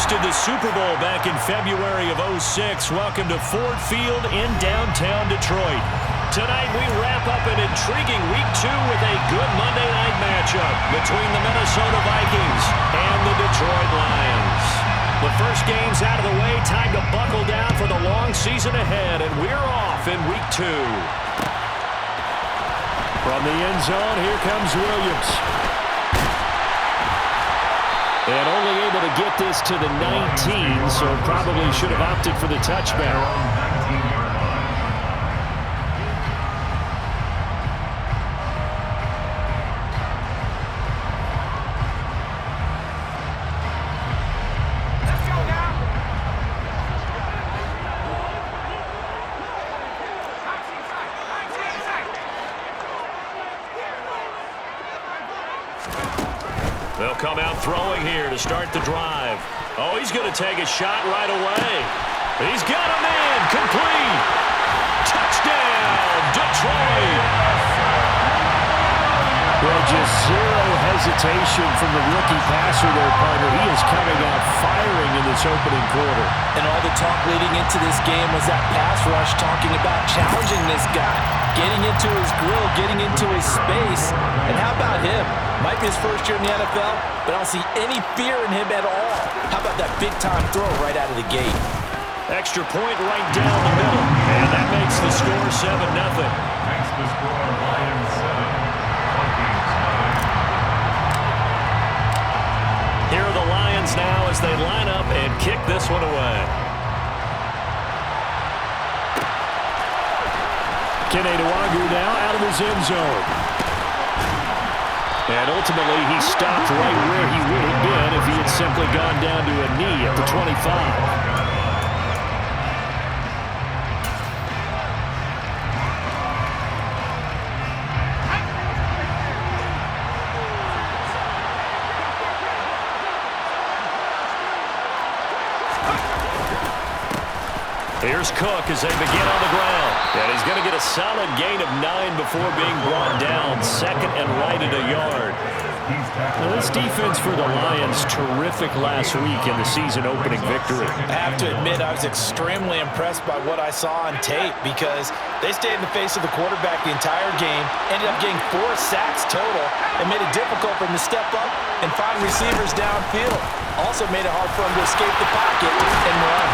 hosted the Super Bowl back in February of '06. Welcome to Ford Field in downtown Detroit. Tonight we wrap up an intriguing Week 2 with a good Monday night matchup between the Minnesota Vikings and the Detroit Lions. The first game's out of the way, time to buckle down for the long season ahead, and we're off in Week 2. From the end zone, here comes Williams. And only able to get this to the 19, so probably should have opted for the touchback. They'll come out throwing here to start the drive. Oh, he's going to take a shot right away. He's got him in. Complete. Touchdown, Detroit. Well, just zero hesitation from the rookie passer there, partner. He is coming out firing in this opening quarter. And all the talk leading into this game was that pass rush, talking about challenging this guy, getting into his grill, getting into his space. And how about him? Might be his first year in the NFL, but I don't see any fear in him at all. How about that big-time throw right out of the gate? Extra point right down the middle. And that makes the score 7-0. Makes the score Lions 7. Here are the Lions now as they line up and kick this one away. Kenny Nwagu now out of his end zone. And ultimately, he stopped right where he would have been if he had simply gone down to a knee at the 25. Here's Cook as they begin on the ground. And he's going to get a solid gain of 9 before being brought down. Second and right at a yard. Now, this defense for the Lions, terrific last week in the season-opening victory. I have to admit, I was extremely impressed by what I saw on tape because they stayed in the face of the quarterback the entire game, ended up getting 4 sacks total, and made it difficult for him to step up and find receivers downfield. Also made it hard for him to escape the pocket and run.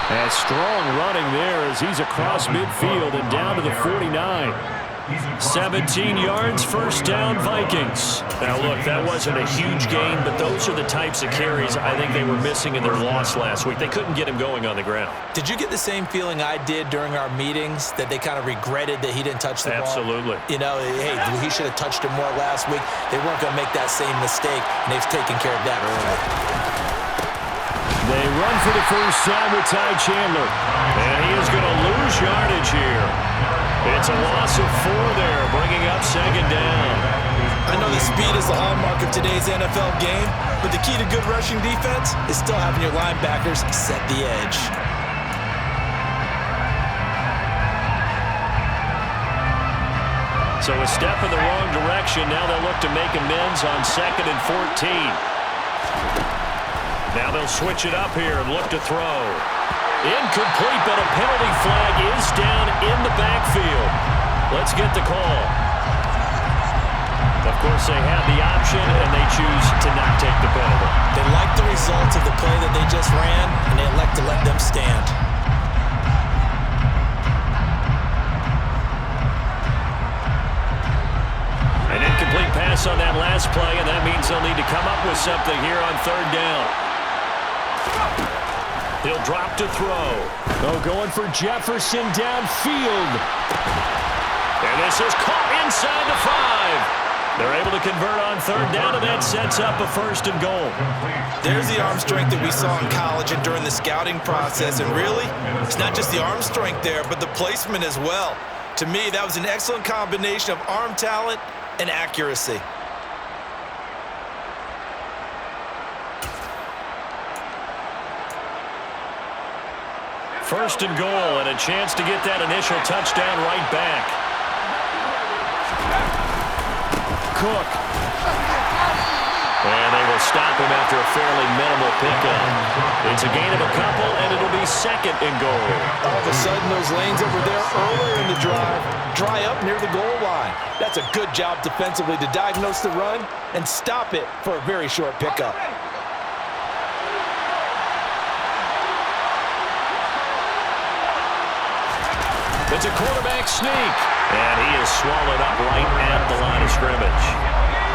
And strong running there as he's across midfield and down to the 49. 17 yards, first down, Vikings. Now, look, that wasn't a huge gain, but those are the types of carries I think they were missing in their loss last week. They couldn't get him going on the ground. Did you get the same feeling I did during our meetings, that they kind of regretted that he didn't touch the ball? Absolutely. You know, hey, he should have touched it more last week. They weren't going to make that same mistake, and they've taken care of that early. They run for the first time with Ty Chandler. And he is going to lose yardage here. It's a loss of 4 there, bringing up second down. I know the speed is the hallmark of today's NFL game, but the key to good rushing defense is still having your linebackers set the edge. So a step in the wrong direction. Now they'll look to make amends on second and 14. Now they'll switch it up here and look to throw. Incomplete, but a penalty flag is down in the backfield. Let's get the call. Of course, they have the option, and they choose to not take the penalty. They like the results of the play that they just ran, and they elect to let them stand. An incomplete pass on that last play, and that means they'll need to come up with something here on third down. He'll drop to throw. Oh, going for Jefferson downfield. And this is caught inside the 5. They're able to convert on third down, and that sets up a first and goal. There's the arm strength that we saw in college and during the scouting process. And really, it's not just the arm strength there, but the placement as well. To me, that was an excellent combination of arm talent and accuracy. First and goal, and a chance to get that initial touchdown right back. Cook. And they will stop him after a fairly minimal pickup. It's a gain of a couple, and it'll be second and goal. All of a sudden, those lanes that were there earlier in the drive dry up near the goal line. That's a good job defensively to diagnose the run and stop it for a very short pickup. It's a quarterback sneak, and he is swallowed up right at the line of scrimmage.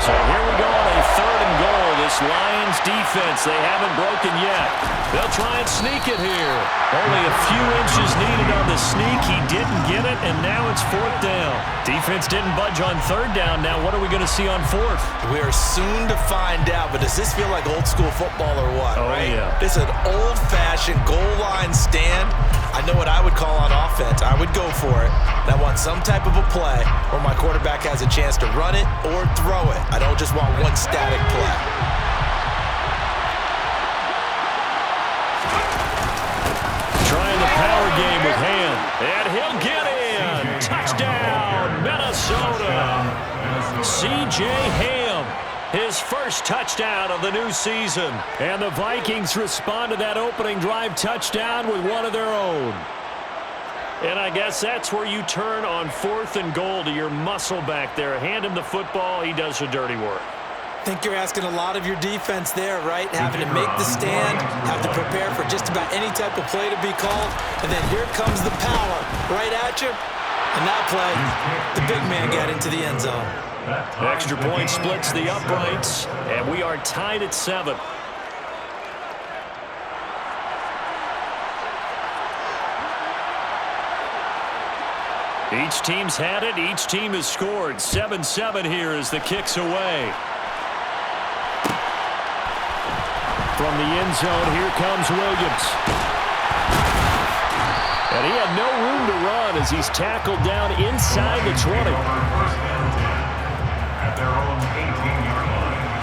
So here we go on a third and goal. This Lions defense, they haven't broken yet. They'll try and sneak it here. Only a few inches needed on the sneak. He didn't get it, and now it's fourth down. Defense didn't budge on third down. Now what are we going to see on fourth? We are soon to find out, but does this feel like old school football or what, right? Yeah. This is an old-fashioned goal line stand. I know what I would call on offense. I would go for it. And I want some type of a play where my quarterback has a chance to run it or throw it. I don't just want one static play. Trying the power game with Ham. And he'll get in. Touchdown, Minnesota. C.J. Ham. His first touchdown of the new season. And the Vikings respond to that opening drive touchdown with one of their own. And I guess that's where you turn on fourth and goal to your muscle back there. Hand him the football. He does the dirty work. I think you're asking a lot of your defense there, right? Having to make the stand, have to prepare for just about any type of play to be called. And then here comes the power right at you. And that play, the big man got into the end zone. Extra point splits the uprights, and we are tied at 7. Each team's had it. Each team has scored. 7-7 here as the kick's away. From the end zone, here comes Williams. And he had no room to run as he's tackled down inside the 20. At their own 18-yard line.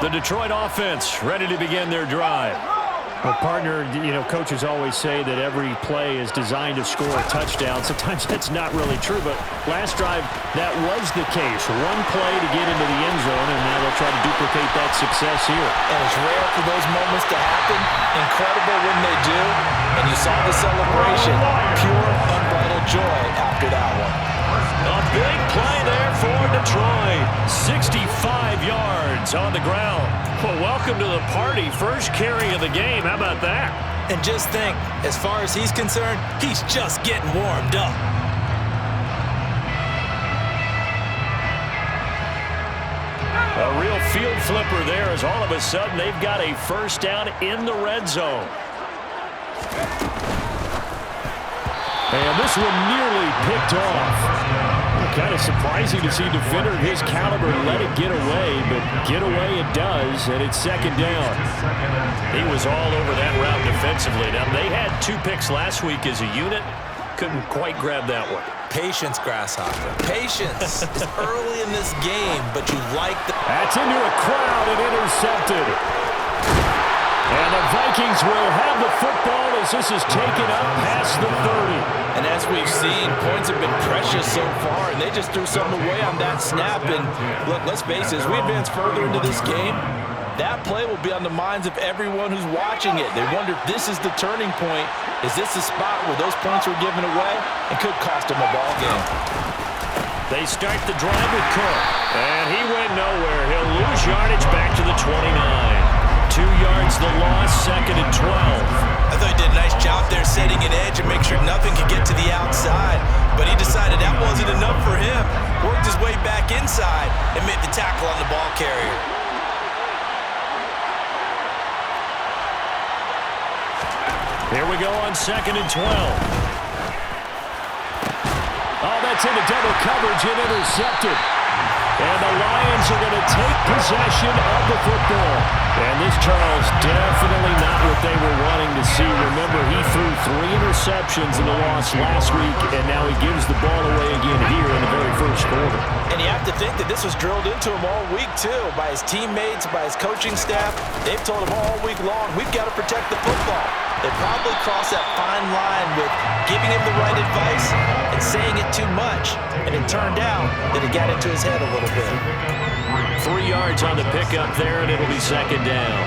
The Detroit offense ready to begin their drive. Well, partner, coaches always say that every play is designed to score a touchdown. Sometimes that's not really true, but last drive, that was the case. One play to get into the end zone, and now they'll try to duplicate that success here. And it's rare for those moments to happen. Incredible when they do. And you saw the celebration. Pure, unbridled joy after that one. A big play there for Detroit. 65 yards on the ground. Well, welcome to the party. First carry of the game. How about that? And just think, as far as he's concerned, he's just getting warmed up. A real field flipper there as all of a sudden they've got a first down in the red zone. And this one nearly picked off. Kind of surprising to see a defender of his caliber let it get away, but get away it does, and it's second down. He was all over that route defensively. Now, they had 2 picks last week as a unit. Couldn't quite grab that one. Patience, Grasshopper. Patience is early in this game, but you like the... That's into a crowd and intercepted. And the Vikings will have the football as this is taken up past the 30. And as we've seen, points have been precious so far, and they just threw something away on that snap. And look, let's face it, as we advance further into this game, that play will be on the minds of everyone who's watching it. They wonder if this is the turning point. Is this the spot where those points were given away and could cost them a ball game? They start the drive with Cook, and he went nowhere. He'll lose yardage back to the 29. 2 yards the loss, second and 12. I thought he did a nice job there setting an edge and make sure nothing could get to the outside. But he decided that wasn't enough for him. Worked his way back inside and made the tackle on the ball carrier. Here we go on second and 12. Oh, that's into double coverage and intercepted. And the Lions are going to take possession of the football. And this, Charles, definitely not what they were wanting to see. Remember, he threw 3 interceptions in the loss last week, and now he gives the ball away again here in the very first quarter. And you have to think that this was drilled into him all week, too, by his teammates, by his coaching staff. They've told him all week long, we've got to protect the football. They probably crossed that fine line with giving him the right advice and saying it too much. And it turned out that it got into his head a little bit. 3 yards on the pickup there, and it'll be second down.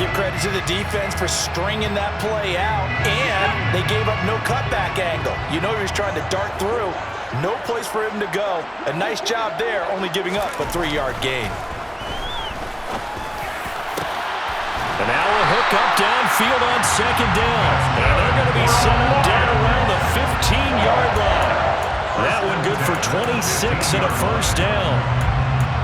Give credit to the defense for stringing that play out, and they gave up no cutback angle. You know he was trying to dart through. No place for him to go. A nice job there, only giving up a 3-yard gain. And now a hook up downfield on second down. And they're going to be settled down around the 15-yard line. That one good for 26 and a first down.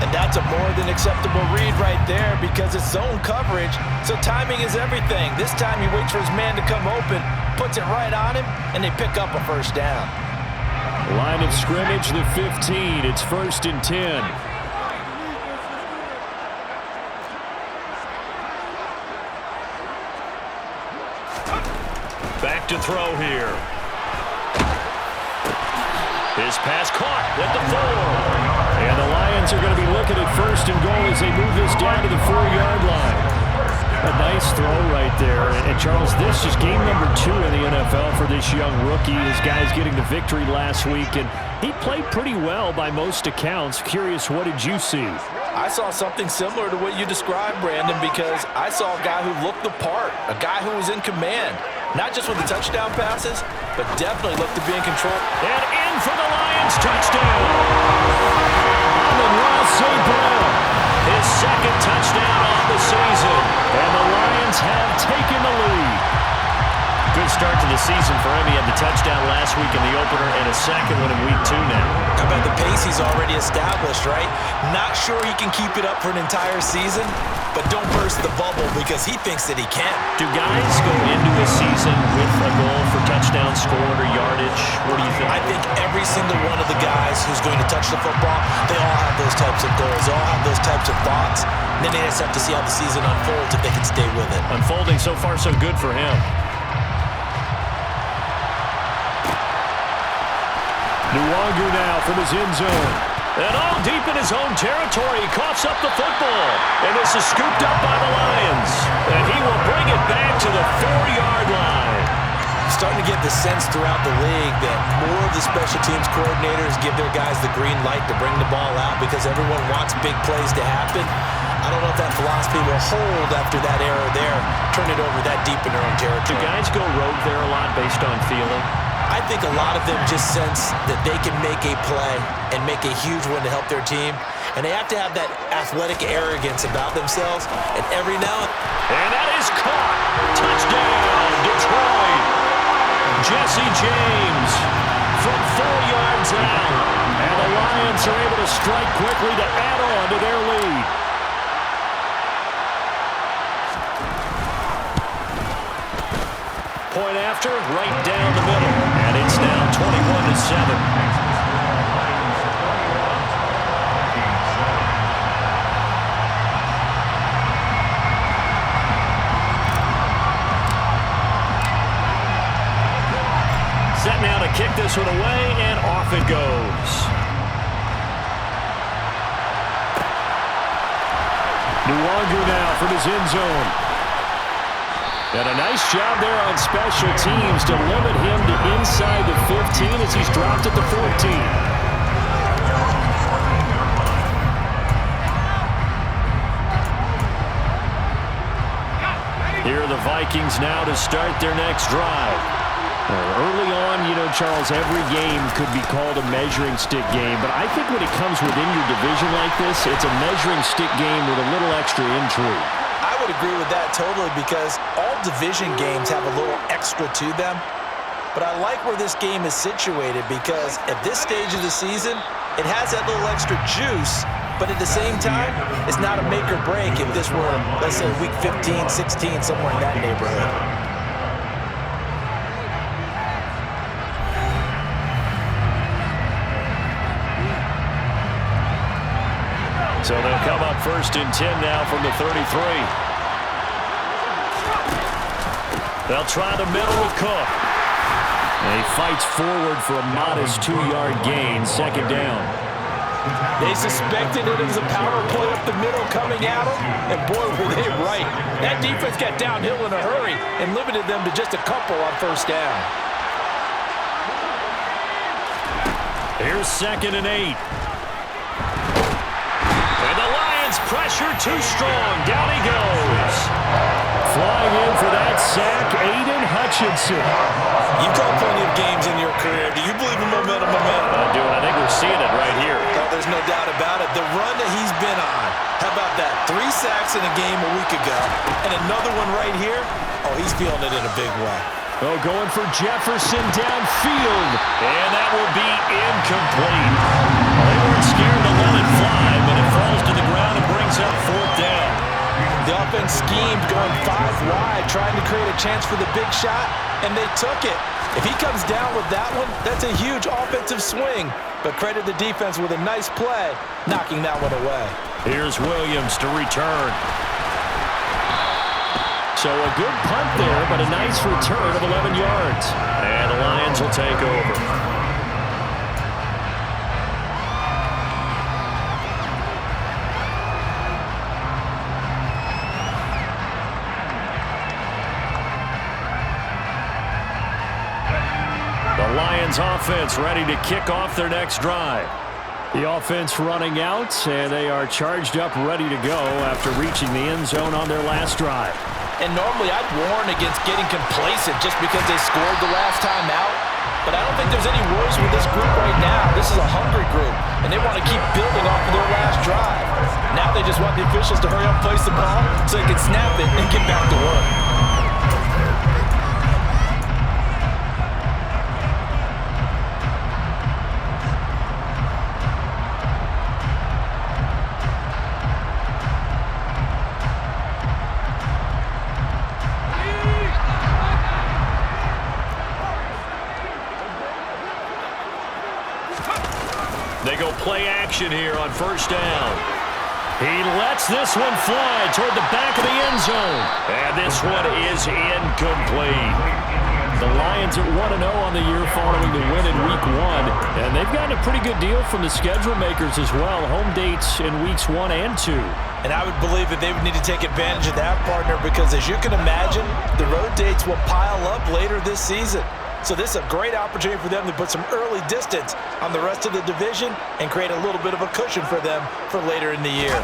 And that's a more than acceptable read right there because it's zone coverage, so timing is everything. This time he waits for his man to come open, puts it right on him, and they pick up a first down. Line of scrimmage, the 15. It's 1st and 10. Back to throw here. His pass caught at the 4. And the Lions are going to be looking at 1st and goal as they move this down to the 4-yard line. A nice throw right there. And Charles, this is game number 2 in the NFL for this young rookie. His guys getting the victory last week, and he played pretty well by most accounts. Curious, what did you see? I saw something similar to what you described, Brandon, because I saw a guy who looked the part, a guy who was in command. Not just with the touchdown passes, but definitely looked to be in control. And in for the Lions, touchdown! Ross St. Brown, his 2nd touchdown on the season. And the Lions have taken the lead. Good start to the season for him. He had the touchdown last week in the opener and a second one in week 2 now. How about the pace he's already established, right? Not sure he can keep it up for an entire season, but don't burst the bubble because he thinks that he can. Do guys go into a season with a goal for touchdown scored or yardage? What do you think? I think every single one of the guys who's going to touch the football, they all have those types of goals. They all have those types of thoughts. And then they just have to see how the season unfolds if they can stay with it. Unfolding so far so good for him. Nuwangu now from his end zone. And all deep in his own territory, he coughs up the football. And this is scooped up by the Lions. And he will bring it back to the 4-yard line. Starting to get the sense throughout the league that more of the special teams coordinators give their guys the green light to bring the ball out because everyone wants big plays to happen. I don't know if that philosophy will hold after that error there. Turn it over that deep in their own territory. Do guys go rogue there a lot based on feeling? I think a lot of them just sense that they can make a play and make a huge one to help their team. And they have to have that athletic arrogance about themselves. And every now and that is caught. Touchdown, Detroit. Jesse James from 4 yards out. And the Lions are able to strike quickly to add on to their lead. Point after, right down the middle. And it's now 21-7. Set now to kick this one away, and off it goes. Nuwangu now from his end zone. And a nice job there on special teams to limit him to inside the 15 as he's dropped at the 14. Here are the Vikings now to start their next drive. Early on, you know, Charles, every game could be called a measuring stick game, but I think when it comes within your division like this, it's a measuring stick game with a little extra intrigue. I would agree with that totally because all division games have a little extra to them. But I like where this game is situated because at this stage of the season, it has that little extra juice, but at the same time, it's not a make or break if this were, let's say, week 15, 16, somewhere in that neighborhood. So they'll come up 1st and 10 now from the 33. They'll try the middle with Cook. And he fights forward for a modest 2-yard gain, 2nd down. They suspected it was a power play up the middle coming at them, and boy, were they right. That defense got downhill in a hurry and limited them to just a couple on 1st down. Here's 2nd and 8. And the Lions pressure too strong. Down he goes. Flying in for that sack, Aiden Hutchinson. You've got plenty of games in your career. Do you believe in momentum? I do, and I think we're seeing it right here. Well, there's no doubt about it. The run that he's been on. How about that? 3 sacks in a game a week ago, and another one right here. Oh, he's feeling it in a big way. Oh, going for Jefferson downfield. And that will be incomplete. They weren't scared to let it fly, but it falls to the ground and brings up 4th down. The offense schemed going 5 wide, trying to create a chance for the big shot, and they took it. If he comes down with that one, that's a huge offensive swing. But credit the defense with a nice play, knocking that one away. Here's Williams to return. So a good punt there, but a nice return of 11 yards. And the Lions will take over. The Lions offense ready to kick off their next drive. The offense running out, and they are charged up, ready to go after reaching the end zone on their last drive. And normally I'd warn against getting complacent just because they scored the last time out. But I don't think there's any worries with this group right now. This is a hungry group, and they want to keep building off of their last drive. Now they just want the officials to hurry up and place the ball so they can snap it and get back to work. They go play action here on 1st down. He lets this one fly toward the back of the end zone. And this one is incomplete. The Lions at 1-0 on the year following the win in Week 1. And they've gotten a pretty good deal from the schedule makers as well. Home dates in Weeks 1 and 2. And I would believe that they would need to take advantage of that, partner, because as you can imagine, the road dates will pile up later this season. So this is a great opportunity for them to put some early distance on the rest of the division and create a little bit of a cushion for them for later in the year.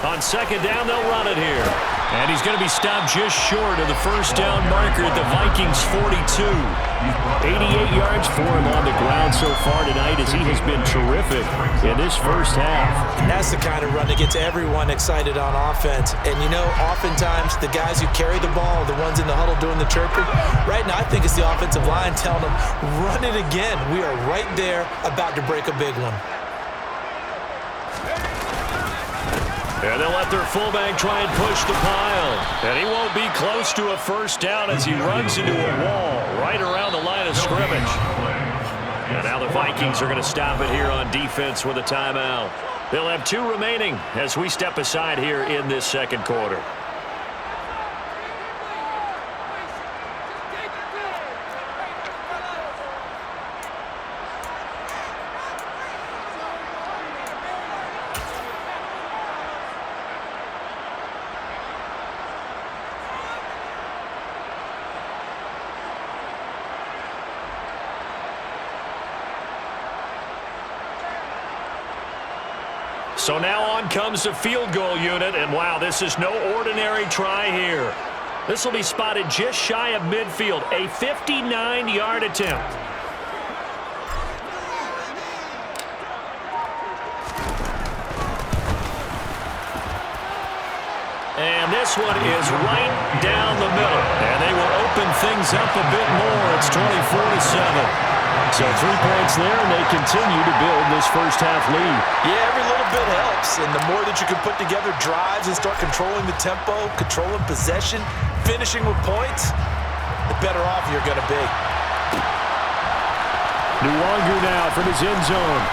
On 2nd down, they'll run it here. And he's going to be stopped just short of the 1st down marker at the Vikings 42. 88 yards for him on the ground so far tonight as he has been terrific in this 1st half. And that's the kind of run that gets everyone excited on offense. And, you know, oftentimes the guys who carry the ball are the ones in the huddle doing the chirping. Right now, I think it's the offensive line telling them, run it again. We are right there about to break a big one. And they'll let their fullback try and push the pile. And he won't be close to a 1st down as he runs into a wall right around the line of scrimmage. And now the Vikings are going to stop it here on defense with a timeout. They'll have 2 remaining as we step aside here in this 2nd quarter. So now on comes the field goal unit, and wow, this is no ordinary try here. This will be spotted just shy of midfield, a 59-yard attempt. And this one is right down the middle. And they will open things up a bit more. It's 24-7. So 3 points there, and they continue to build this 1st half lead. Yeah, every little bit helps. And the more that you can put together drives and start controlling the tempo, controlling possession, finishing with points, the better off you're going to be. Nwangu now from his end zone.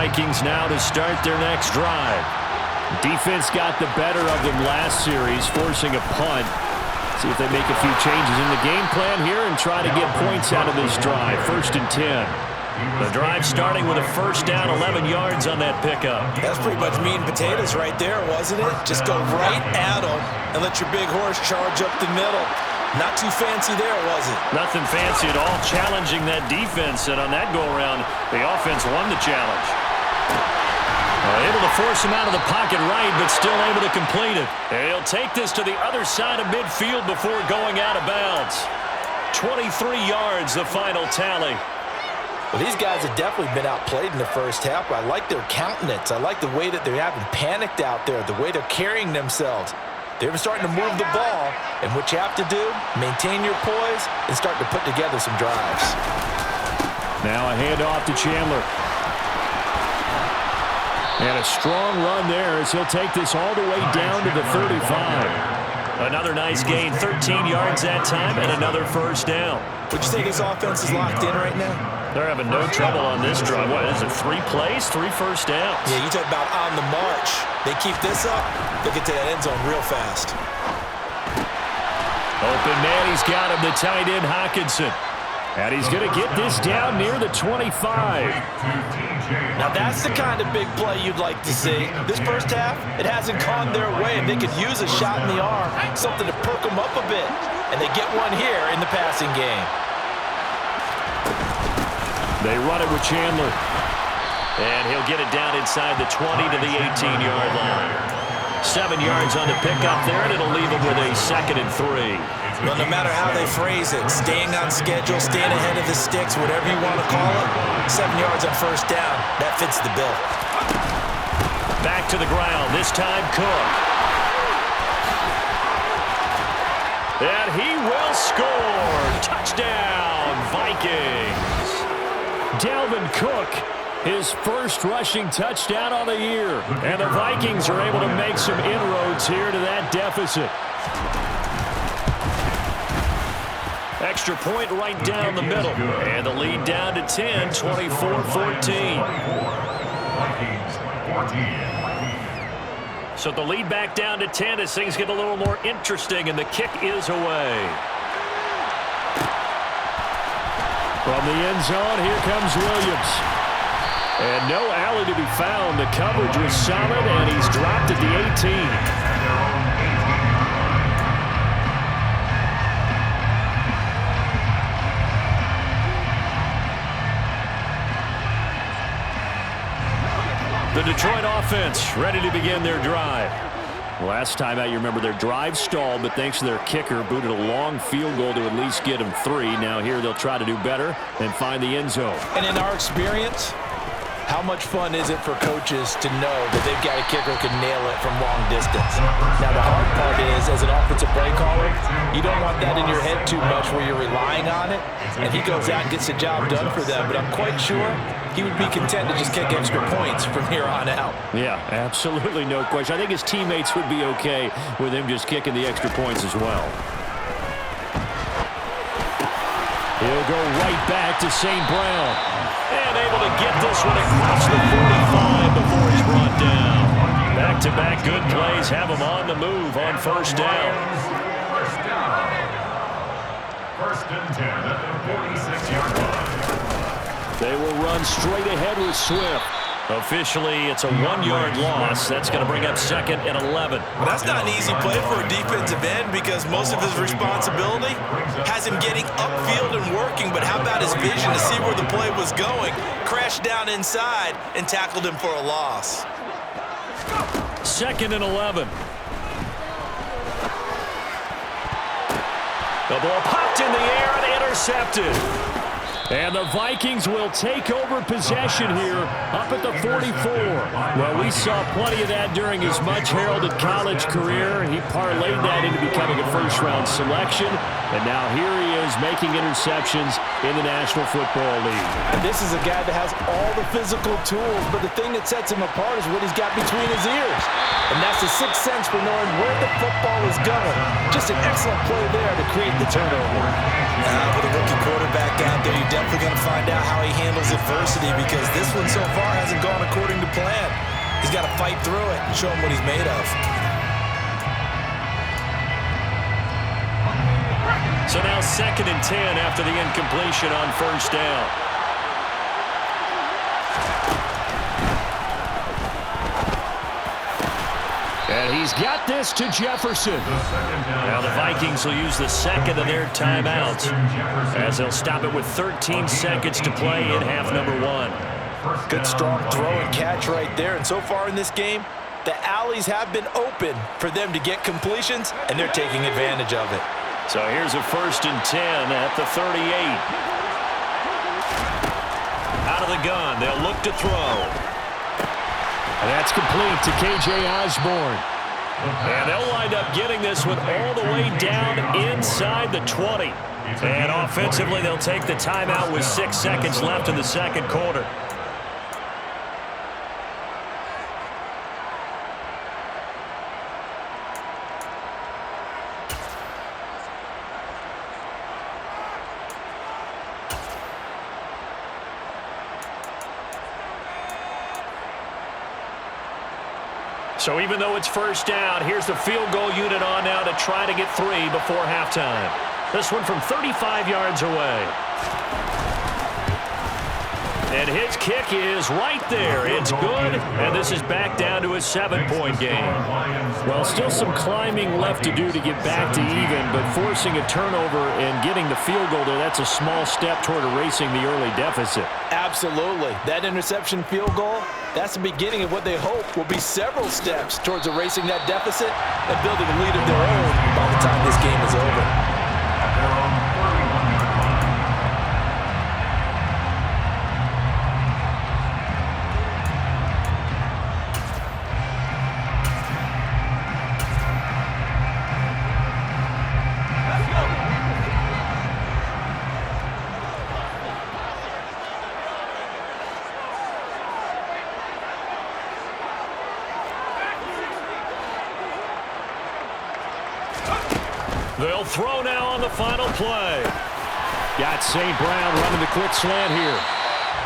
Vikings now to start their next drive. Defense got the better of them last series, forcing a punt. See if they make a few changes in the game plan here and try to get points out of this drive. 1st and 10. The drive starting with a first down, 11 yards on that pickup. That's pretty much meat and potatoes right there, wasn't it? Just go right at them and let your big horse charge up the middle. Not too fancy there, was it? Nothing fancy at all, challenging that defense. And on that go-around, the offense won the challenge. Able to force him out of the pocket right, but still able to complete it. And he'll take this to the other side of midfield before going out of bounds. 23 yards, the final tally. Well, these guys have definitely been outplayed in the first half, but I like their countenance. I like the way that they're having panicked out there, the way they're carrying themselves. They're starting to move the ball, and what you have to do, maintain your poise and start to put together some drives. Now a handoff to Chandler. And a strong run there as he'll take this all the way down to the 35. Another nice gain, 13 yards that time, and another first down. Would you say this offense is locked in right now? They're having no trouble on this drive. What is it, 3 plays, 3 first downs? Yeah, you talk about on the march. They keep this up, they'll get to that end zone real fast. Open man, he's got him, the tight end Hockenson. And he's going to get this down near the 25. Now that's the kind of big play you'd like to see. This first half, it hasn't gone their way, and they could use a shot in the arm, something to perk them up a bit. And they get one here in the passing game. They run it with Chandler. And he'll get it down inside the 20 to the 18-yard line. 7 yards on the pickup there, and it'll leave him with a 2nd and 3. Well, no matter how they phrase it, staying on schedule, staying ahead of the sticks, whatever you want to call it, 7 yards on first down, that fits the bill. Back to the ground, this time Cook. And he will score. Touchdown, Vikings. Dalvin Cook, his first rushing touchdown on the year. And the Vikings are able to make some inroads here to that deficit. Extra point right down the middle. And the lead down to 10, 24-14. So the lead back down to 10 as things get a little more interesting, and the kick is away. From the end zone, here comes Williams. And no alley to be found. The coverage was solid, and he's dropped at the 18. The Detroit offense ready to begin their drive. Last time out, you remember their drive stalled, but thanks to their kicker, booted a long field goal to at least get them 3. Now here they'll try to do better and find the end zone. And in our experience, how much fun is it for coaches to know that they've got a kicker who can nail it from long distance? Now, the hard part is, as an offensive play caller, you don't want that in your head too much where you're relying on it, and he goes out and gets the job done for them. But I'm quite sure he would be content to just kick extra points from here on out. Yeah, absolutely no question. I think his teammates would be okay with him just kicking the extra points as well. He'll go right back to St. Brown. And able to get this one across the 45 before he's brought down. Back-to-back good plays have him on the move on first down. First and 10 at the 46-yard line. They will run straight ahead with Swift. Officially, it's a 1-yard loss. That's going to bring up 2nd and 11. Well, that's not an easy play for a defensive end because most of his responsibility has him getting upfield and working. But how about his vision to see where the play was going? Crashed down inside and tackled him for a loss. 2nd and 11. The ball popped in the air and intercepted. And the Vikings will take over possession here up at the 44. Well, we saw plenty of that during his much-heralded college career. He parlayed that into becoming a first-round selection. And now here he is making interceptions in the National Football League. And this is a guy that has all the physical tools, but the thing that sets him apart is what he's got between his ears. And that's the sixth sense for knowing where the football is going. Just an excellent play there to create the turnover. With a rookie quarterback out there, you definitely going to find out how he handles adversity because this one so far hasn't gone according to plan. He's got to fight through it and show him what he's made of. So now 2nd and 10 after the incompletion on 1st down. And he's got this to Jefferson. Now the Vikings will use the 2nd of their timeouts as they'll stop it with 13 seconds to play in half number 1. Good strong throw and catch right there. And so far in this game, the alleys have been open for them to get completions, and they're taking advantage of it. So here's a 1st and 10 at the 38. Out of the gun, they'll look to throw. And that's complete to K.J. Osborne. And they'll wind up getting this one all the way down inside the 20. And offensively, they'll take the timeout with 6 seconds left in the 2nd quarter. So even though it's 1st down, here's the field goal unit on now to try to get 3 before halftime. This one from 35 yards away. And his kick is right there. It's good, and this is back down to a 7-point game. Well, still some climbing left to do to get back to even, but forcing a turnover and getting the field goal there, that's a small step toward erasing the early deficit. Absolutely. That interception field goal, that's the beginning of what they hope will be several steps towards erasing that deficit and building a lead of their own by the time this game is over. They'll throw now on the final play. Got St. Brown running the quick slant here.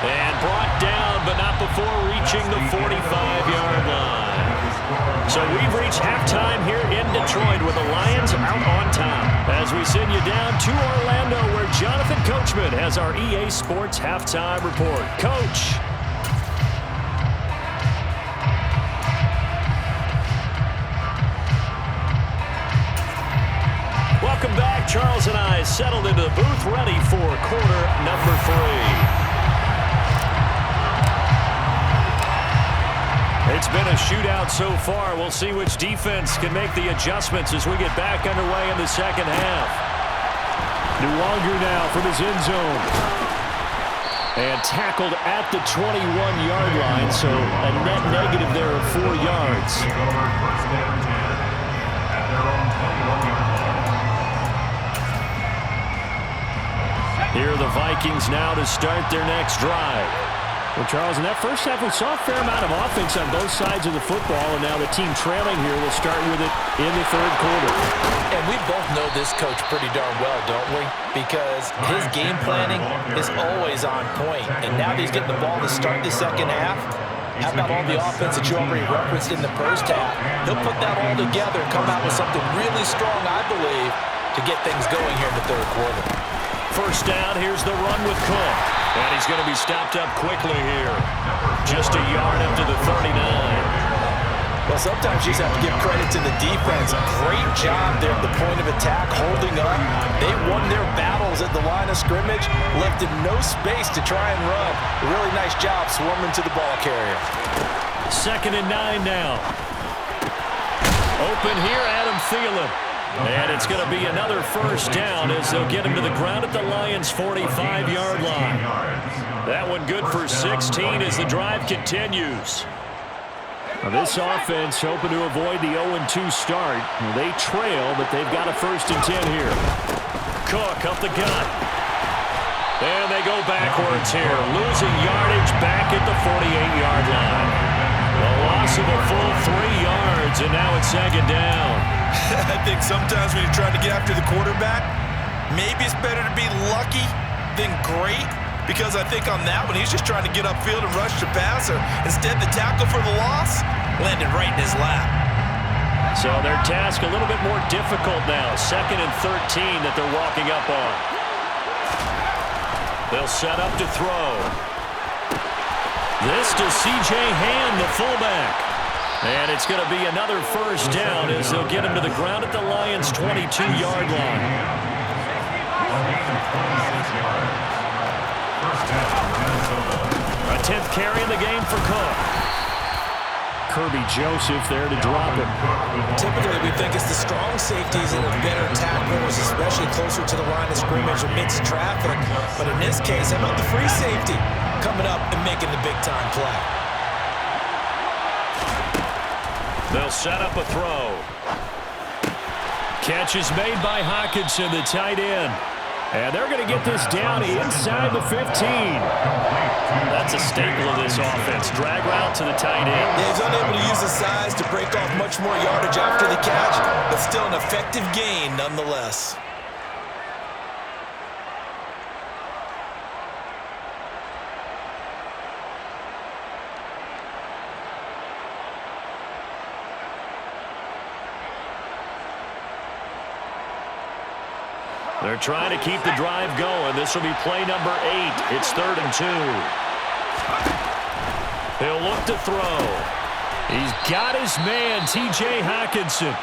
And brought down, but not before reaching the 45-yard line. So we've reached halftime here in Detroit with the Lions out on top. As we send you down to Orlando where Jonathan Coachman has our EA Sports halftime report. Coach. Welcome back. Charles and I settled into the booth ready for quarter number 3. It's been a shootout so far. We'll see which defense can make the adjustments as we get back underway in the second half. Nuwanger now from his end zone. And tackled at the 21-yard line, so a net negative there of 4 yards. Here are the Vikings now to start their next drive. Well, Charles, in that first half, we saw a fair amount of offense on both sides of the football, and now the team trailing here will start with it in the third quarter. And we both know this coach pretty darn well, don't we? Because his game planning is always on point. And now that he's getting the ball to start the second half, how about all the offense that you already referenced in the first half? He'll put that all together and come out with something really strong, I believe, to get things going here in the third quarter. First down, here's the run with Cook. And he's going to be stopped up quickly here. Just a yard up to the 39. Well, sometimes you just have to give credit to the defense. Great job there at the point of attack, holding up. They won their battles at the line of scrimmage, left him no space to try and run. A really nice job swarming to the ball carrier. 2nd and 9 now. Open here, Adam Thielen. And it's going to be another first down as they'll get him to the ground at the Lions' 45-yard line. That one good for 16 as the drive continues. Now this offense hoping to avoid the 0-2 start. They trail, but they've got a 1st and 10 here. Cook up the gut. And they go backwards here, losing yardage back at the 48-yard line. A loss of a full 3 yards, and now it's 2nd down. I think sometimes when you're trying to get after the quarterback, maybe it's better to be lucky than great. because I think on that one, he's just trying to get upfield and rush the passer. Instead, the tackle for the loss landed right in his lap. So their task a little bit more difficult now. 2nd and 13 that they're walking up on. They'll set up to throw. This to C.J. Hand, the fullback. And it's going to be another first down as they'll get him to the ground at the Lions' 22-yard line. A 10th carry in the game for Cook. Kirby Joseph there to drop it. Typically, we think it's the strong safeties that are better tacklers, especially closer to the line of scrimmage amidst traffic. But in this case, how about the free safety coming up and making the big-time play? They'll set up a throw. Catch is made by Hockenson, the tight end. And they're going to get this down inside the 15. That's a staple of this offense. Drag route to the tight end. Yeah, he's unable to use his size to break off much more yardage after the catch, but still an effective gain nonetheless. They're trying to keep the drive going. This will be play number 8. It's 3rd and 2. He'll look to throw. He's got his man, T.J. Hockenson.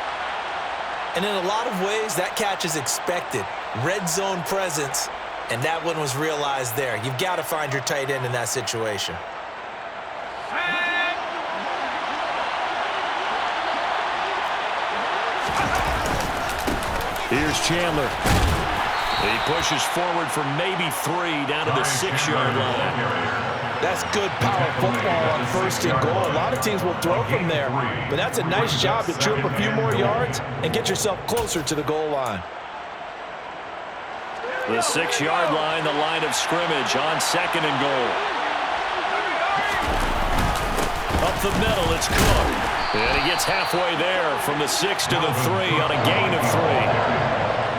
And in a lot of ways, that catch is expected. Red zone presence, and that one was realized there. You've got to find your tight end in that situation. Here's Chandler. He pushes forward for maybe 3 down to the 6-yard line. That's good power football on 1st and goal. A lot of teams will throw from there, but that's a nice job to trip a few more yards and get yourself closer to the goal line. The 6-yard line, the line of scrimmage on 2nd and goal. Up the middle, it's Cook. And he gets halfway there from the 6 to the 3 on a gain of 3.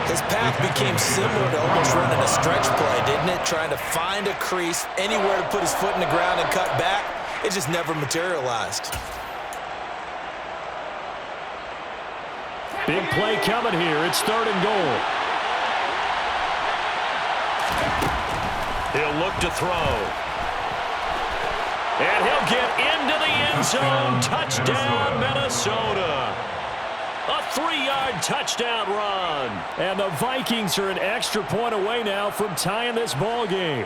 His path became similar to almost running a stretch play, didn't it? Trying to find a crease, anywhere to put his foot in the ground and cut back. It just never materialized. Big play coming here. It's 3rd and goal. He'll look to throw. And he'll get into the end zone. Touchdown, Minnesota. A 3-yard touchdown run. And the Vikings are an extra point away now from tying this ball game.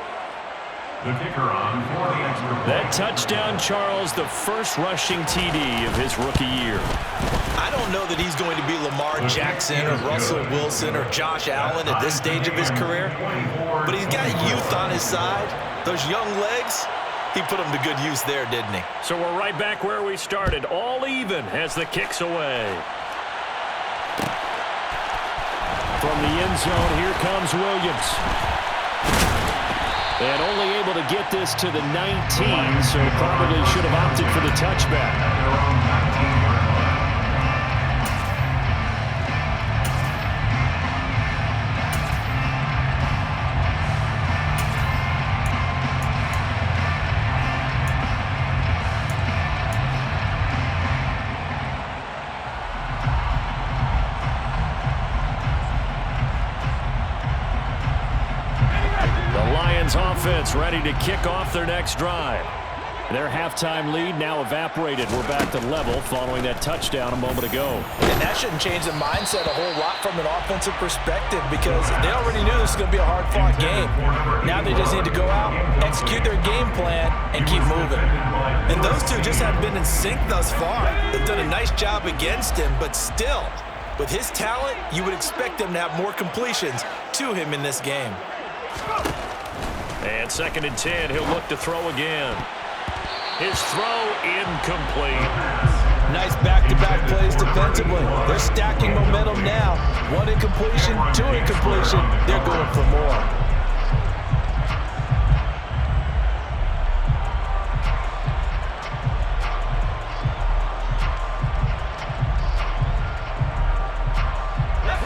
The kicker on for the extra point. That touchdown, Charles, the first rushing TD of his rookie year. I don't know that he's going to be Lamar Jackson or Russell Wilson or Josh Allen at this stage of his career, but he's got youth on his side. Those young legs, he put them to good use there, didn't he? So we're right back where we started, all even as the kick's away. From the end zone, here comes Williams. And only able to get this to the 19, so probably should have opted for the touchback. Offense ready to kick off their next drive. Their halftime lead now evaporated. We're back to level following that touchdown a moment ago. And that shouldn't change the mindset a whole lot from an offensive perspective because they already knew this was going to be a hard-fought game. Now they just need to go out, execute their game plan, and keep moving. And those two just haven't been in sync thus far. They've done a nice job against him, but still, with his talent, you would expect them to have more completions to him in this game. And 2nd and 10, he'll look to throw again. His throw incomplete. Nice back-to-back plays defensively. They're stacking momentum now. 1 incompletion, 2 incompletion. They're going for more.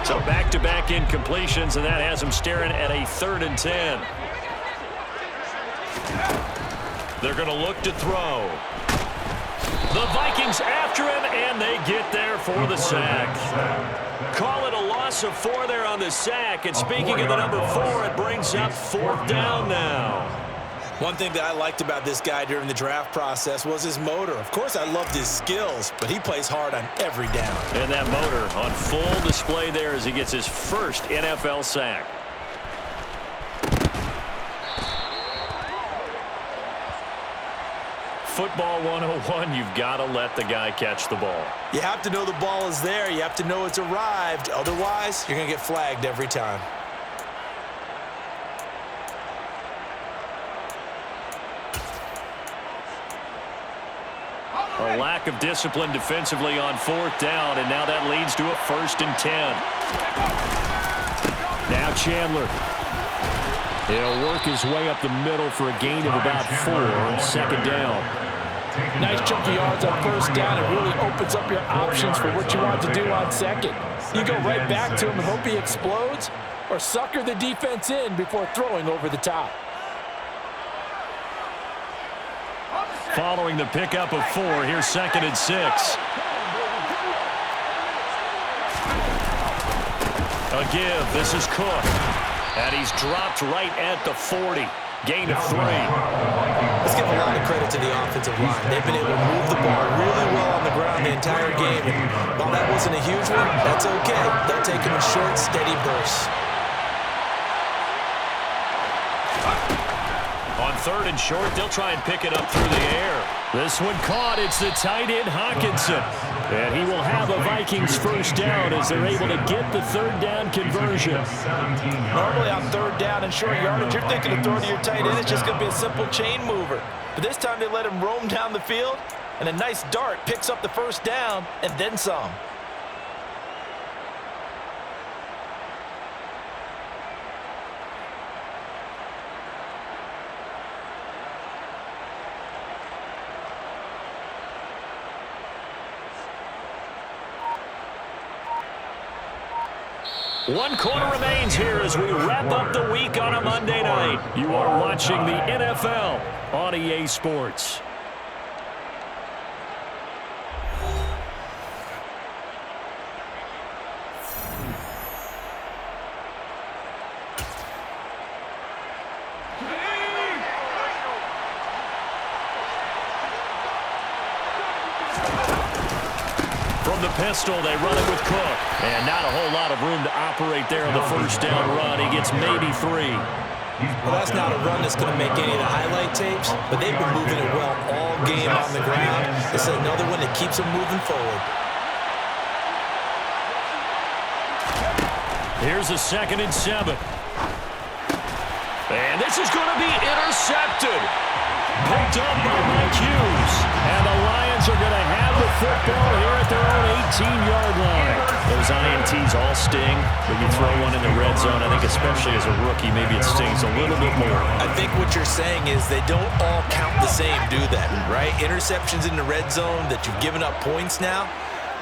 So back-to-back incompletions, and that has him staring at a 3rd and 10. They're going to look to throw. The Vikings after him, and they get there for the sack. Call it a loss of 4 there on the sack. And speaking of the number 4, it brings up 4th down now. One thing that I liked about this guy during the draft process was his motor. Of course, I loved his skills, but he plays hard on every down. And that motor on full display there as he gets his first NFL sack. Football 101, you've got to let the guy catch the ball. You have to know the ball is there. You have to know it's arrived. Otherwise, you're going to get flagged every time. A lack of discipline defensively on 4th down, and now that leads to a 1st and 10. Now Chandler. He'll work his way up the middle for a gain of about 4 on 2nd down. Nice chunky yards on 1st down. It really opens up your options for what you want to do on 2nd. You go right back to him and hope he explodes, or sucker the defense in before throwing over the top. Following the pickup of 4, here's 2nd and 6. A give. This is Cook. And he's dropped right at the 40. Gain of 3. Let's give a lot of credit to the offensive line. They've been able to move the ball really well on the ground the entire game. And while that wasn't a huge one, that's okay. They'll take them in short, steady bursts. On 3rd and short, they'll try and pick it up through the air. This one caught. It's the tight end, Hawkinson. And he will have a Vikings 1st down as they're able to get the 3rd down conversion. Normally on 3rd down and short yardage, you're thinking to throw to your tight end. It's just going to be a simple chain mover. But this time they let him roam down the field, and a nice dart picks up the 1st down and then some. One quarter remains here as we wrap up the week on a Monday night. You are watching the NFL on EA Sports. From the pistol, they run it with Cook. And not a whole lot of room to operate there on the 1st down run. He gets maybe 3. Well, that's not a run that's going to make any of the highlight tapes, but they've been moving it well all game on the ground. This is another one that keeps them moving forward. Here's a 2nd and 7. And this is going to be intercepted. Picked up by Mike Hughes. And the Lions are going to have the football here at their own 18-yard line. Those INTs all sting. When you throw one in the red zone, I think especially as a rookie, maybe it stings a little bit more. I think what you're saying is they don't all count the same, do they? Right? Interceptions in the red zone that you've given up points now,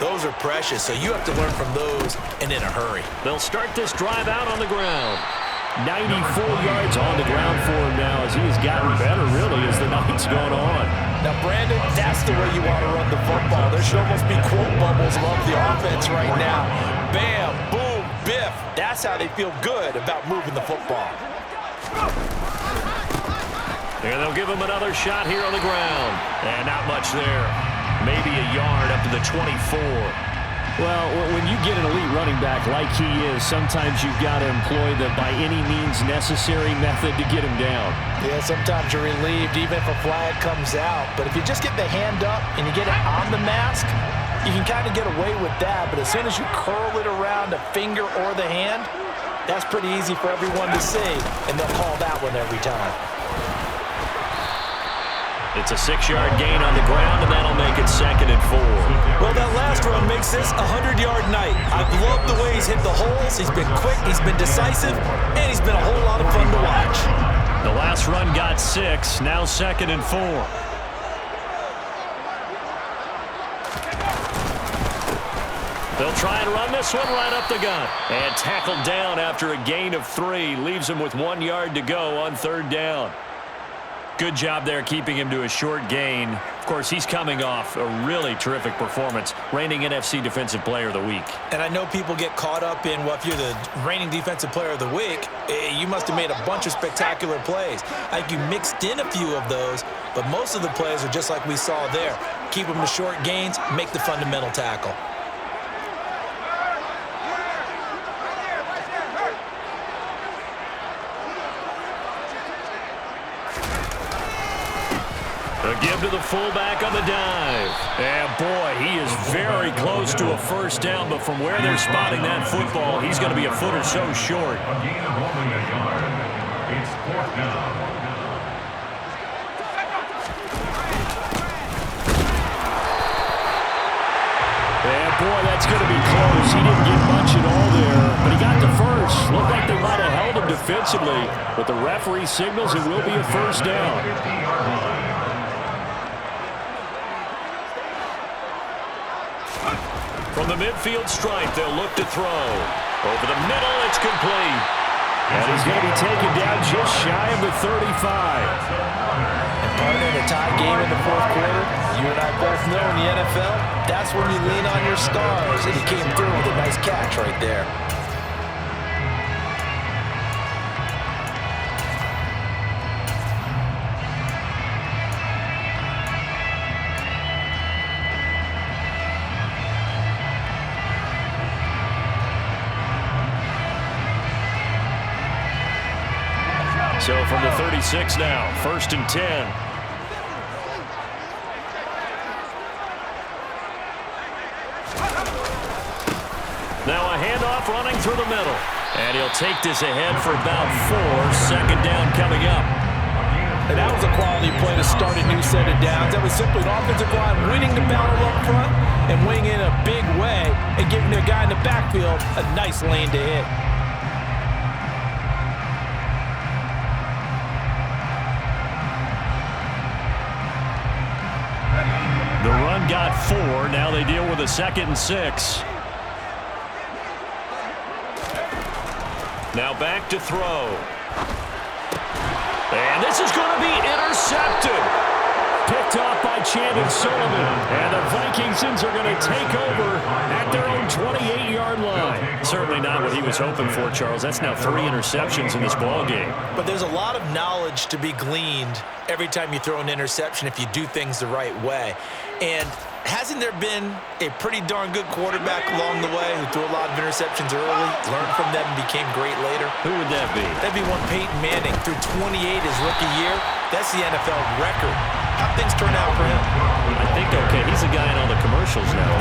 those are precious. So you have to learn from those and in a hurry. They'll start this drive out on the ground. 94 yards on the ground for him now as he has gotten better, really, as the night's gone on. Now, Brandon, that's the way you want to run the football. There should almost be quote bubbles above the offense right now. Bam, boom, biff. That's how they feel good about moving the football. And they'll give him another shot here on the ground. And not much there. Maybe a yard up to the 24. Well, when you get an elite running back like he is, sometimes you've got to employ the by any means necessary method to get him down. Yeah, sometimes you're relieved even if a flag comes out. But if you just get the hand up and you get it on the mask, you can kind of get away with that. But as soon as you curl it around the finger or the hand, that's pretty easy for everyone to see, and they'll call that one every time. It's a 6-yard gain on the ground, and that'll make it 2nd and 4. Well, that last run makes this a 100-yard night. I've loved the way he's hit the holes. He's been quick, he's been decisive, and he's been a whole lot of fun to watch. The last run got 6, now 2nd and 4. They'll try and run this one right up the gut. And tackled down after a gain of 3. Leaves him with 1 yard to go on 3rd down. Good job there keeping him to a short gain. Of course, he's coming off a really terrific performance, reigning NFC Defensive Player of the Week. And I know people get caught up in, well, if you're the reigning Defensive Player of the Week, you must have made a bunch of spectacular plays. I think you mixed in a few of those, but most of the plays are just like we saw there. Keep them to short gains, make the fundamental tackle. A give to the fullback on the dive. And boy, he is very close to a first down, but from where they're spotting that football, he's going to be a foot or so short. A gain of only a yard. It's 4th down. And boy, that's going to be close. He didn't get much at all there, but he got the first. Looked like they might have held him defensively, but the referee signals it will be a first down. 50-yard line. From the midfield stripe, they'll look to throw. Over the middle, it's complete. And he's going to be taken down just shy of the 35. And partner, in a tie game in the 4th quarter, you and I both know in the NFL, that's when you lean on your stars, and he came through with a nice catch right there. So from the 36 now, 1st and 10. Now a handoff running through the middle. And he'll take this ahead for about 4. 2nd down coming up. And that was a quality play to start a new set of downs. That was simply an offensive line winning the battle up front and winning in a big way and giving their guy in the backfield a nice lane to hit. The run got 4. Now they deal with a 2nd and 6. Now back to throw. And this is going to be intercepted. Picked off by Chandon Sullivan. And the Vikings are going to take over at their own 28-yard line. Certainly not what he was hoping for, Charles. That's now 3 interceptions in this ballgame. But there's a lot of knowledge to be gleaned every time you throw an interception if you do things the right way. And hasn't there been a pretty darn good quarterback along the way who threw a lot of interceptions early, learned from them, and became great later? Who would that be? That'd be one Peyton Manning. Threw 28 his rookie year. That's the NFL record. How'd things turn out for him? I think okay. He's a guy in all the commercials now.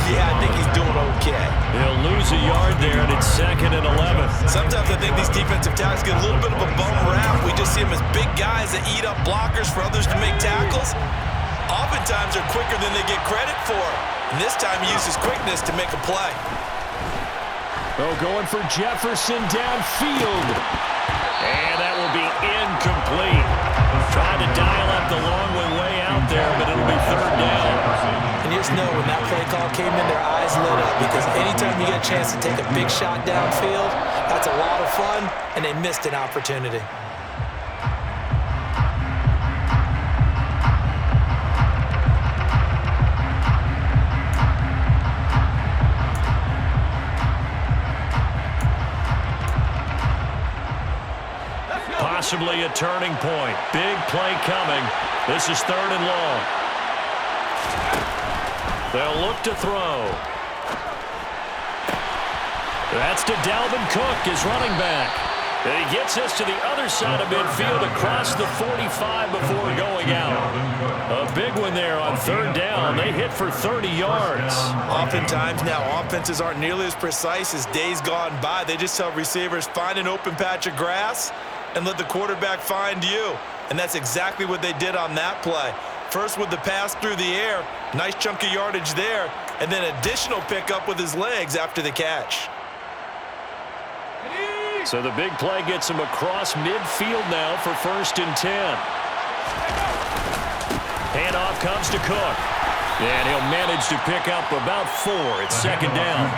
Yeah, I think he's doing okay. He'll lose a yard there, and it's 2nd and 11. Sometimes I think these defensive tackles get a little bit of a bum rap. We just see them as big guys that eat up blockers for others to make tackles. Oftentimes they're quicker than they get credit for. And this time he uses quickness to make a play. Oh, going for Jefferson downfield. And that will be incomplete. Trying to dial up the long way out there, but it'll be 3rd down. And you just know when that play call came in, their eyes lit up because anytime you get a chance to take a big shot downfield, that's a lot of fun, and they missed an opportunity. Possibly a turning point. Big play coming. This is 3rd and long. They'll look to throw. That's to Dalvin Cook, his running back. And he gets us to the other side of midfield across the 45 before going out. A big one there on 3rd down. They hit for 30 yards. Oftentimes now offenses aren't nearly as precise as days gone by. They just tell receivers, find an open patch of grass and let the quarterback find you. And that's exactly what they did on that play. First with the pass through the air, nice chunk of yardage there, and then additional pickup with his legs after the catch. So the big play gets him across midfield now for 1st and 10. Handoff comes to Cook. And he'll manage to pick up about 4. It's second down.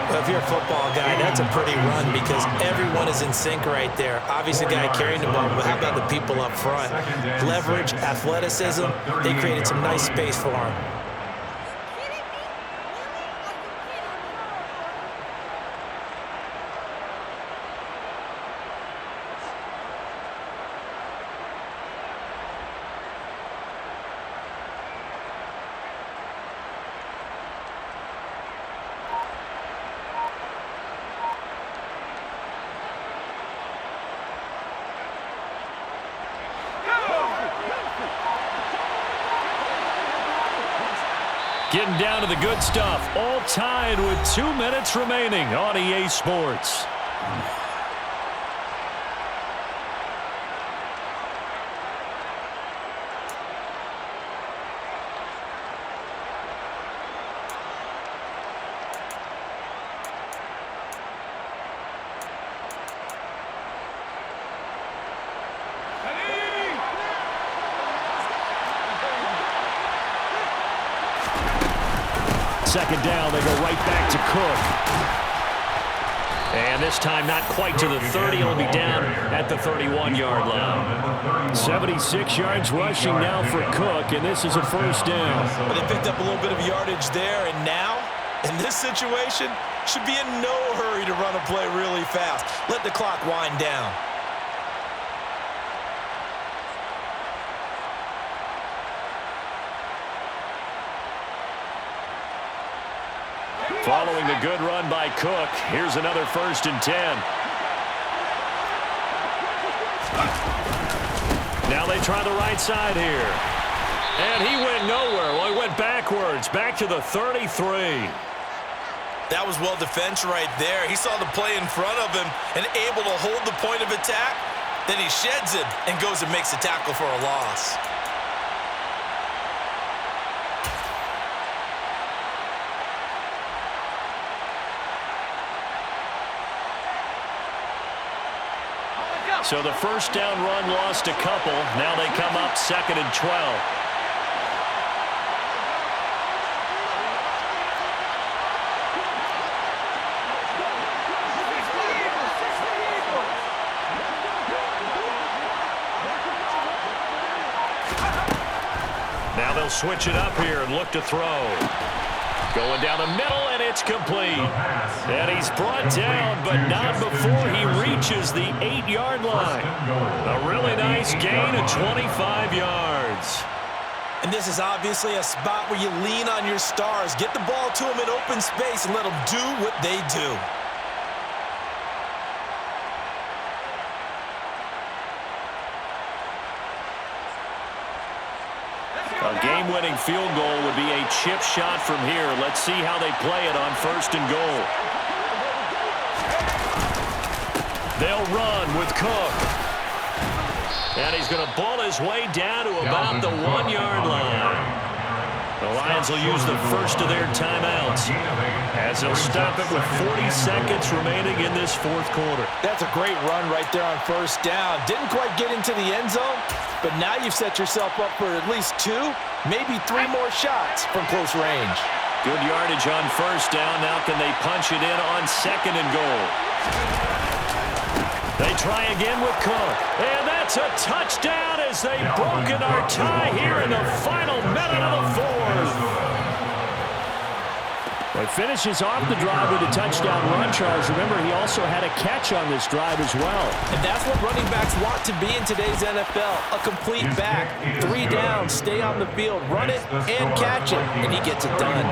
Well, if you're a football guy, that's a pretty run because everyone is in sync right there. Obviously, the guy carrying the ball, but how about the people up front? Leverage, athleticism, they created some nice space for him. Getting down to the good stuff. All tied with 2 minutes remaining on EA Sports. Second down, they go right back to Cook. And this time not quite to the 30. He'll be down at the 31-yard line. 76 yards rushing now for Cook, and this is a first down. Well, they picked up a little bit of yardage there, and now, in this situation, should be in no hurry to run a play really fast. Let the clock wind down. Following a good run by Cook, here's another 1st and 10. Now they try the right side here. And he went nowhere. Well, he went backwards, back to the 33. That was well defense right there. He saw the play in front of him and able to hold the point of attack. Then he sheds it and goes and makes a tackle for a loss. So the first down run lost a couple. Now they come up 2nd and 12. Now they'll switch it up here and look to throw. Going down the middle, and it's complete. And he's brought down, but not before he reaches the 8-yard line. A really nice gain of 25 yards. And this is obviously a spot where you lean on your stars. Get the ball to them in open space and let them do what they do. A game-winning field goal would be a chip shot from here. Let's see how they play it on 1st and goal. They'll run with Cook. And he's going to ball his way down to about the 1-yard line. The Lions will use the first of their timeouts as they'll stop it with 40 seconds remaining in this 4th quarter. That's a great run right there on 1st down. Didn't quite get into the end zone, but now you've set yourself up for at least 2, maybe 3 more shots from close range. Good yardage on 1st down. Now can they punch it in on 2nd and goal? They try again with Cook. And that's a touchdown as they've broken our tie here in the final minute of the 4th. Well, he finishes off the drive with a touchdown run, Charles. Remember, he also had a catch on this drive as well. And that's what running backs want to be in today's NFL. A complete back. 3 downs, stay on the field, run it, and catch it. And he gets it done.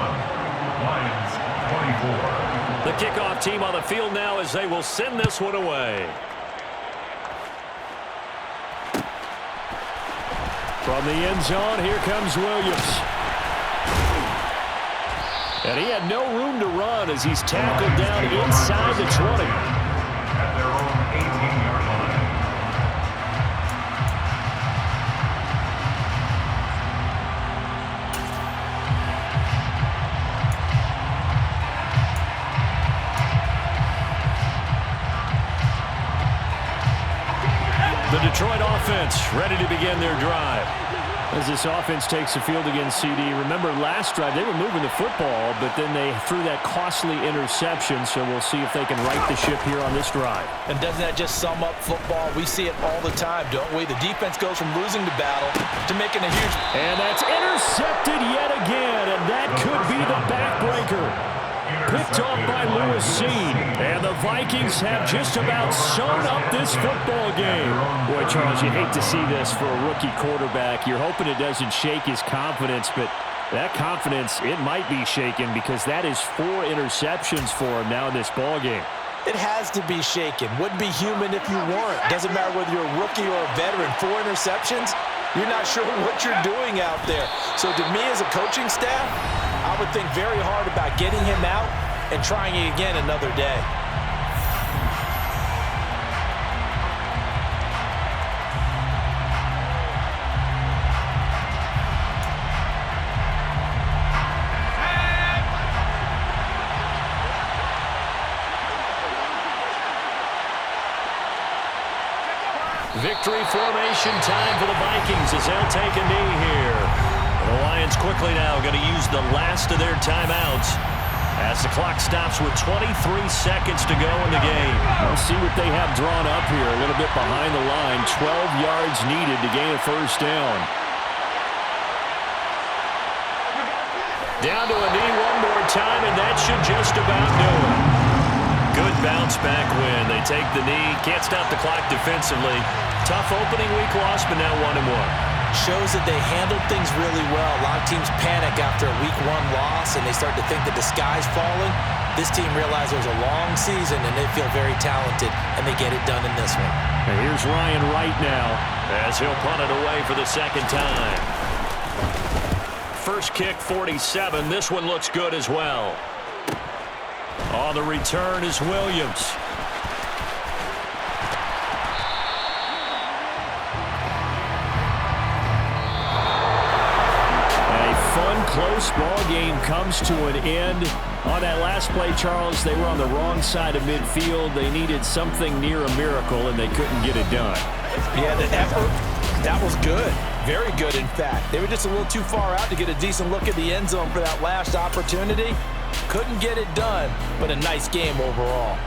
Lions 24. The kickoff team on the field now as they will send this one away. From the end zone, here comes Williams. And he had no room to run as he's tackled down inside the 20. At their own 18-yard line. The Detroit offense ready to begin their drive. As this offense takes the field against CD, remember last drive they were moving the football, but then they threw that costly interception, so we'll see if they can right the ship here on this drive. And doesn't that just sum up football? We see it all the time, don't we? The defense goes from losing the battle to making a huge... And that's intercepted yet again, and that could be the backbreaker. Picked off by Lewis Seen. And the Vikings have just about sewn up this football game. Boy, Charles, you hate to see this for a rookie quarterback. You're hoping it doesn't shake his confidence, but that confidence, it might be shaken because that is 4 interceptions for him now in this ball game. It has to be shaken. Wouldn't be human if you weren't. Doesn't matter whether you're a rookie or a veteran. 4 interceptions, you're not sure what you're doing out there. So to me as a coaching staff, I would think very hard about getting him out and trying it again another day. Victory formation time for the Vikings as they'll take a knee here. The Lions quickly now going to use the last of their timeouts as the clock stops with 23 seconds to go in the game. We'll see what they have drawn up here. A little bit behind the line. 12 yards needed to gain a first down. Down to a knee one more time, and that should just about do it. Good bounce back win. They take the knee. Can't stop the clock defensively. Tough opening week loss, but now 1-1. Shows that they handled things really well. A lot of teams panic after a week 1 loss, and they start to think that the sky's falling. This team realized it was a long season, and they feel very talented, and they get it done in this one. And here's Ryan Wright now as he'll punt it away for the second time. First kick, 47. This one looks good as well. On the return is Williams. Close ball game comes to an end. On that last play, Charles, they were on the wrong side of midfield. They needed something near a miracle, and they couldn't get it done. Yeah, the effort, that was good. Very good, in fact. They were just a little too far out to get a decent look at the end zone for that last opportunity. Couldn't get it done, but a nice game overall.